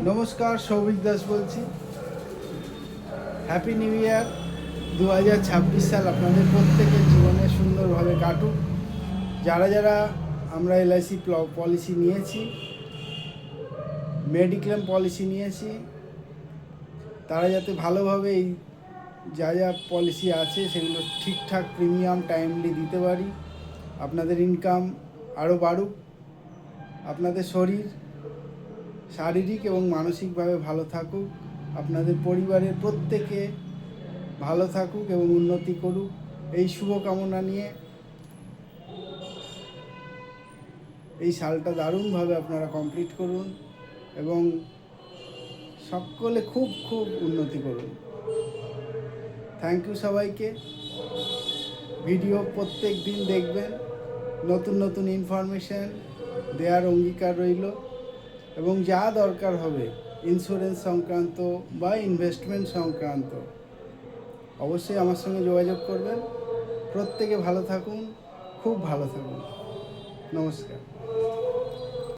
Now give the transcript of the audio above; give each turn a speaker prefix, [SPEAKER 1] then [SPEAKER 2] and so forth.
[SPEAKER 1] নমস্কার, সৌভিক দাস বলছি। Happy new year. 2026 সাল আপনাদের প্রত্যেকের জীবনে সুন্দরভাবে কাটুক। যারা যারা আমরা এলআইসি পলিসি নিয়েছি, মেডিক্লেম পলিসি নিয়েছি, তারা যাতে ভালোভাবে এই যা যা পলিসি আছে সেগুলো ঠিকঠাক প্রিমিয়াম টাইমলি দিতে পারি। আপনাদের ইনকাম আরও বাড়ুক, আপনাদের শরীর শারীরিক এবং মানসিকভাবে ভালো থাকুক, আপনাদের পরিবারের প্রত্যেকে ভালো থাকুক এবং উন্নতি করুক, এই শুভকামনা নিয়ে এই সালটা দারুণভাবে আপনারা কমপ্লিট করুন এবং সকলে খুব খুব উন্নতি করুন। থ্যাংক ইউ সবাইকে। ভিডিও প্রত্যেক দিন দেখবেন, নতুন নতুন ইনফরমেশান দেওয়ার অঙ্গীকার রইল এবং যা দরকার হবে ইন্স্যুরেন্স সংক্রান্ত বা ইনভেস্টমেন্ট সংক্রান্ত অবশ্যই আমার সঙ্গে যোগাযোগ করবেন। প্রত্যেকে ভালো থাকুন, খুব ভালো থাকুন। নমস্কার।